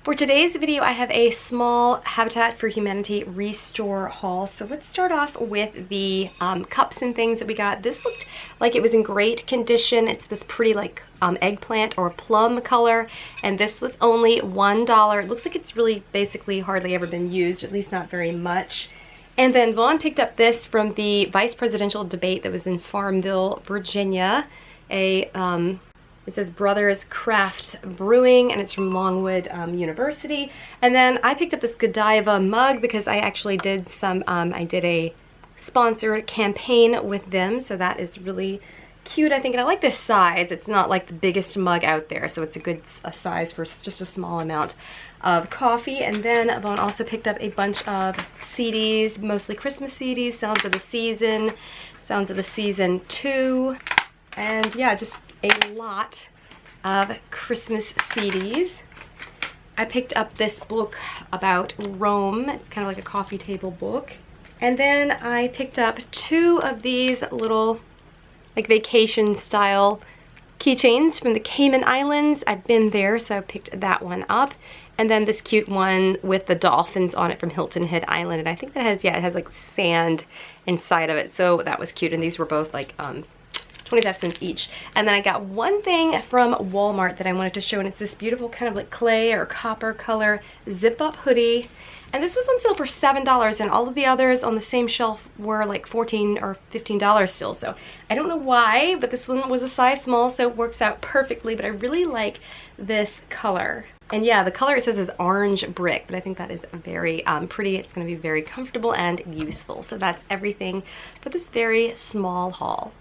For today's video, I have a small Habitat for Humanity Restore haul. So let's start off with the cups and things that we got. This looked like it was in great condition. It's this pretty like eggplant or plum color, and this was only $1. It looks like it's really basically hardly ever been used, at least not very much. And then Vaughn picked up this from the vice presidential debate that was in Farmville, Virginia. It says Brothers Craft Brewing, and it's from Longwood University. And then I picked up this Godiva mug because I actually did I did a sponsored campaign with them, so that is really cute, I think. And I like this size. It's not like the biggest mug out there, so it's a good size for just a small amount of coffee. And then Vaughn also picked up a bunch of CDs, mostly Christmas CDs, Sounds of the Season 2. And yeah, just a lot of Christmas CDs. I picked up this book about Rome. It's kind of like a coffee table book. And then I picked up two of these little like vacation style keychains from the Cayman Islands. I've been there, so I picked that one up. And then this cute one with the dolphins on it from Hilton Head Island. And I think that has, yeah, it has like sand inside of it. So that was cute. And these were both like 25 cents each. And then I got one thing from Walmart that I wanted to show, and it's this beautiful kind of like clay or copper color zip up hoodie. And this was on sale for $7, and all of the others on the same shelf were like $14 or $15 still. So I don't know why, but this one was a size small, so it works out perfectly. But I really like this color. And yeah, the color it says is orange brick, but I think that is very pretty. It's going to be very comfortable and useful. So that's everything for this very small haul.